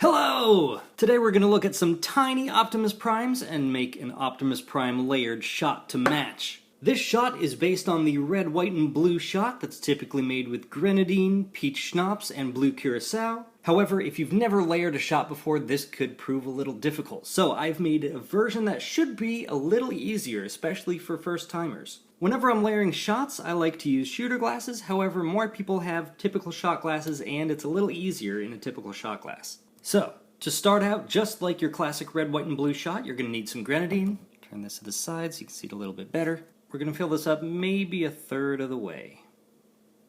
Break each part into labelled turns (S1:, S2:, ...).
S1: Hello! Today we're going to look at some tiny Optimus Primes and make an Optimus Prime layered shot to match. This shot is based on the red, white, and blue shot that's typically made with grenadine, peach schnapps, and blue curacao. However, if you've never layered a shot before, this could prove a little difficult. So I've made a version that should be a little easier, especially for first-timers. Whenever I'm layering shots, I like to use shooter glasses. However, more people have typical shot glasses, and it's a little easier in a typical shot glass. So, to start out, just like your classic red, white, and blue shot, you're going to need some grenadine. Turn this to the side so you can see it a little bit better. We're going to fill this up maybe a third of the way.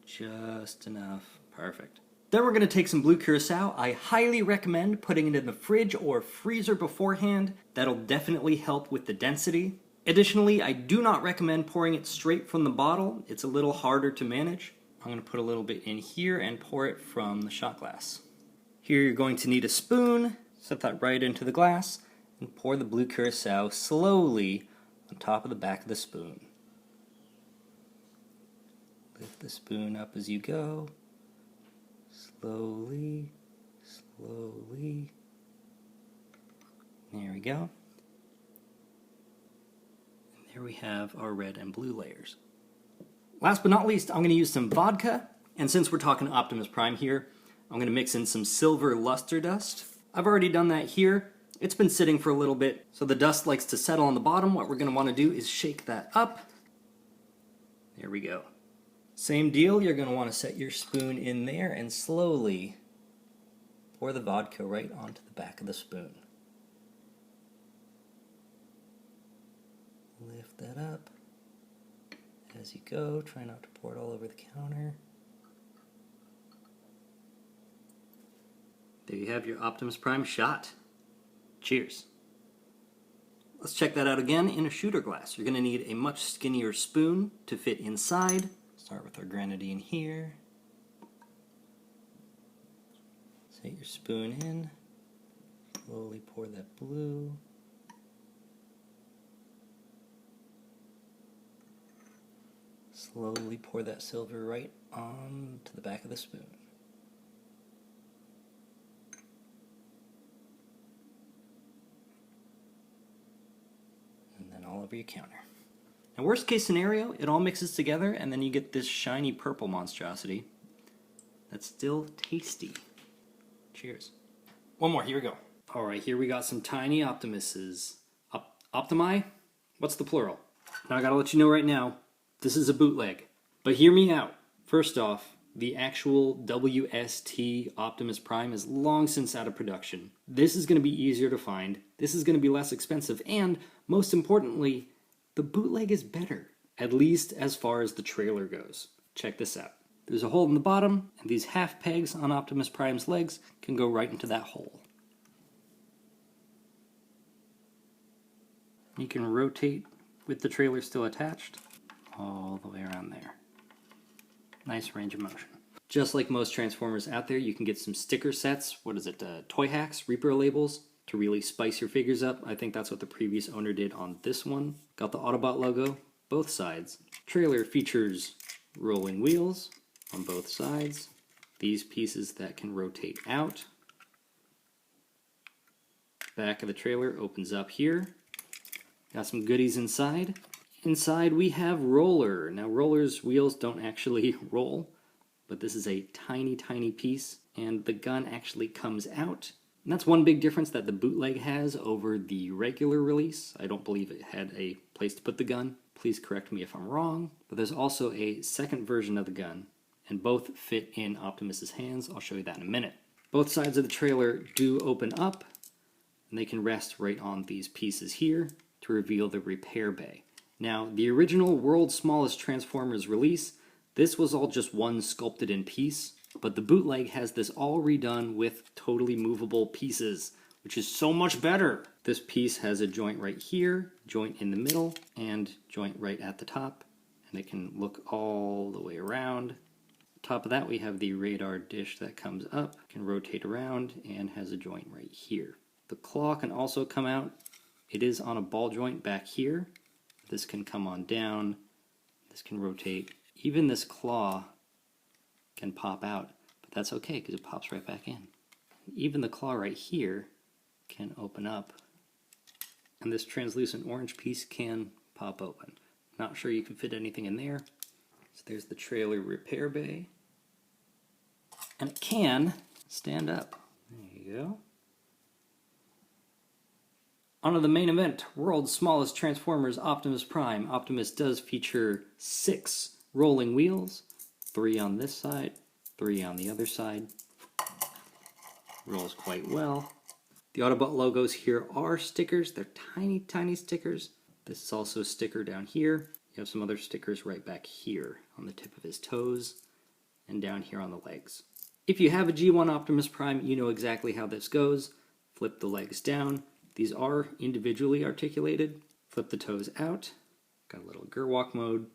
S1: Just enough. Perfect. Then we're going to take some blue curacao. I highly recommend putting it in the fridge or freezer beforehand. That'll definitely help with the density. Additionally, I do not recommend pouring it straight from the bottle. It's a little harder to manage. I'm going to put a little bit in here and pour it from the shot glass. Here you're going to need a spoon. Set that right into the glass and pour the blue curacao slowly on top of the back of the spoon. Lift the spoon up as you go. Slowly, slowly. There we go. And there we have our red and blue layers. Last but not least, I'm going to use some vodka. And since we're talking Optimus Prime here, I'm going to mix in some silver luster dust. I've already done that here. It's been sitting for a little bit, so the dust likes to settle on the bottom. What we're going to want to do is shake that up. There we go. Same deal, you're going to want to set your spoon in there and slowly pour the vodka right onto the back of the spoon. Lift that up as you go. Try not to pour it all over the counter. There you have your Optimus Prime shot. Cheers. Let's check that out again in a shooter glass. You're going to need a much skinnier spoon to fit inside. Start with our grenadine here. Set your spoon in. Slowly pour that blue. Slowly pour that silver right onto the back of the spoon. All over your counter. Now, worst case scenario, it all mixes together and then you get this shiny purple monstrosity that's still tasty. Cheers. One more, here we go. Alright, here we got some tiny Optimuses. Optimi? What's the plural? Now I gotta let you know right now, this is a bootleg. But hear me out. First off, the actual WST Optimus Prime is long since out of production. This is going to be easier to find, this is going to be less expensive, and most importantly, the bootleg is better, at least as far as the trailer goes. Check this out. There's a hole in the bottom, and these half pegs on Optimus Prime's legs can go right into that hole. You can rotate with the trailer still attached all the way around there. Nice range of motion. Just like most Transformers out there, you can get some sticker sets. What is it? Toy Hacks, Reaper labels to really spice your figures up. I think that's what the previous owner did on this one. Got the Autobot logo, both sides. Trailer features rolling wheels on both sides. These pieces that can rotate out. Back of the trailer opens up here. Got some goodies inside. Inside we have Roller. Now Roller's wheels don't actually roll, but this is a tiny, tiny piece, and the gun actually comes out. And that's one big difference that the bootleg has over the regular release. I don't believe it had a place to put the gun. Please correct me if I'm wrong. But there's also a second version of the gun, and both fit in Optimus's hands. I'll show you that in a minute. Both sides of the trailer do open up, and they can rest right on these pieces here to reveal the repair bay. Now, the original World's Smallest Transformers release, this was all just one sculpted in piece, but the bootleg has this all redone with totally movable pieces, which is so much better. This piece has a joint right here, joint in the middle, and joint right at the top, and it can look all the way around. On top of that, we have the radar dish that comes up, can rotate around, and has a joint right here. The claw can also come out. It is on a ball joint back here. This can come on down, this can rotate. Even this claw can pop out, but that's okay because it pops right back in. Even the claw right here can open up. And this translucent orange piece can pop open. Not sure you can fit anything in there. So there's the trailer repair bay. And it can stand up. There you go. On to the main event, world's smallest Transformers Optimus Prime. Optimus does feature 6 rolling wheels, 3 on this side, 3 on the other side. Rolls quite well. The Autobot logos here are stickers. They're tiny, tiny stickers. This is also a sticker down here. You have some other stickers right back here on the tip of his toes and down here on the legs. If you have a G1 Optimus Prime, you know exactly how this goes. Flip the legs down. These are individually articulated. Flip the toes out. Got a little Gerwalk mode.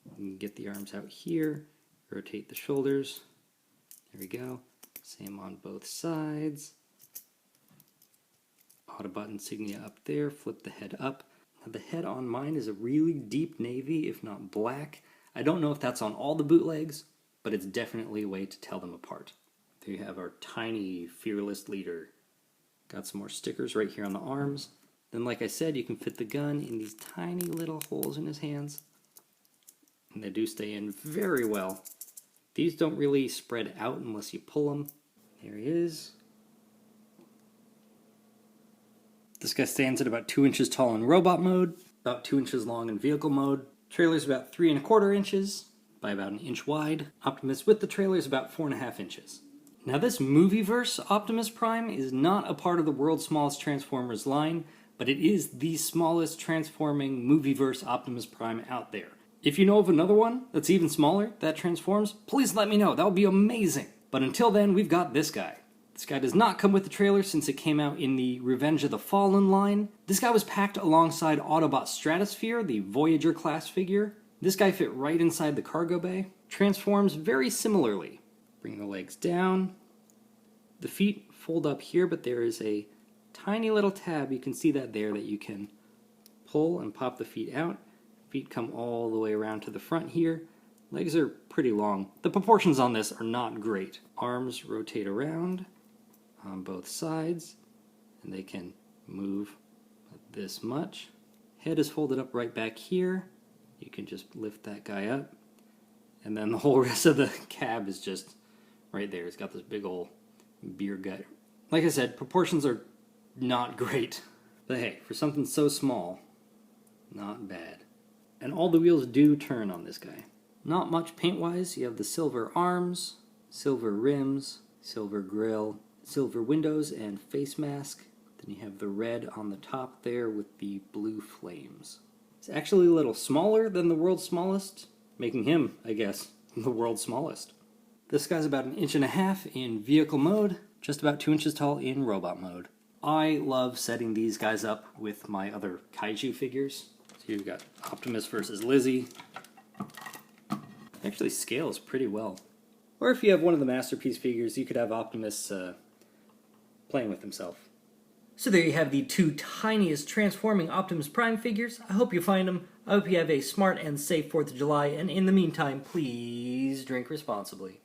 S1: You can get the arms out here. Rotate the shoulders. There we go. Same on both sides. Autobot insignia up there. Flip the head up. Now the head on mine is a really deep navy, if not black. I don't know if that's on all the bootlegs, but it's definitely a way to tell them apart. There you have our tiny, fearless leader. Got some more stickers right here on the arms. Then, like I said, you can fit the gun in these tiny little holes in his hands. And they do stay in very well. These don't really spread out unless you pull them. There he is. This guy stands at about 2 inches tall in robot mode, about 2 inches long in vehicle mode. Trailer's about 3 1/4 inches by about 1 inch wide. Optimus with the trailer is about 4 1/2 inches. Now this Movieverse Optimus Prime is not a part of the world's smallest Transformers line, but it is the smallest transforming Movieverse Optimus Prime out there. If you know of another one that's even smaller that transforms, please let me know. That would be amazing. But until then, we've got this guy. This guy does not come with the trailer since it came out in the Revenge of the Fallen line. This guy was packed alongside Autobot Stratosphere, the Voyager class figure. This guy fit right inside the cargo bay. Transforms very similarly. Bring the legs down. The feet fold up here, but there is a tiny little tab. You can see that there that you can pull and pop the feet out. Feet come all the way around to the front here. Legs are pretty long. The proportions on this are not great. Arms rotate around on both sides, and they can move this much. Head is folded up right back here. You can just lift that guy up. And then the whole rest of the cab is just right there. It's got this big old beer gut. Like I said, proportions are not great. But hey, for something so small, not bad. And all the wheels do turn on this guy. Not much paint-wise. You have the silver arms, silver rims, silver grille, silver windows and face mask. Then you have the red on the top there with the blue flames. It's actually a little smaller than the world's smallest, making him, I guess, the world's smallest. This guy's about 1.5 inches in vehicle mode, just about 2 inches tall in robot mode. I love setting these guys up with my other kaiju figures. So you've got Optimus versus Lizzie. It actually scales pretty well. Or if you have one of the Masterpiece figures, you could have Optimus playing with himself. So there you have the 2 tiniest transforming Optimus Prime figures. I hope you find them. I hope you have a smart and safe 4th of July, and in the meantime, please drink responsibly.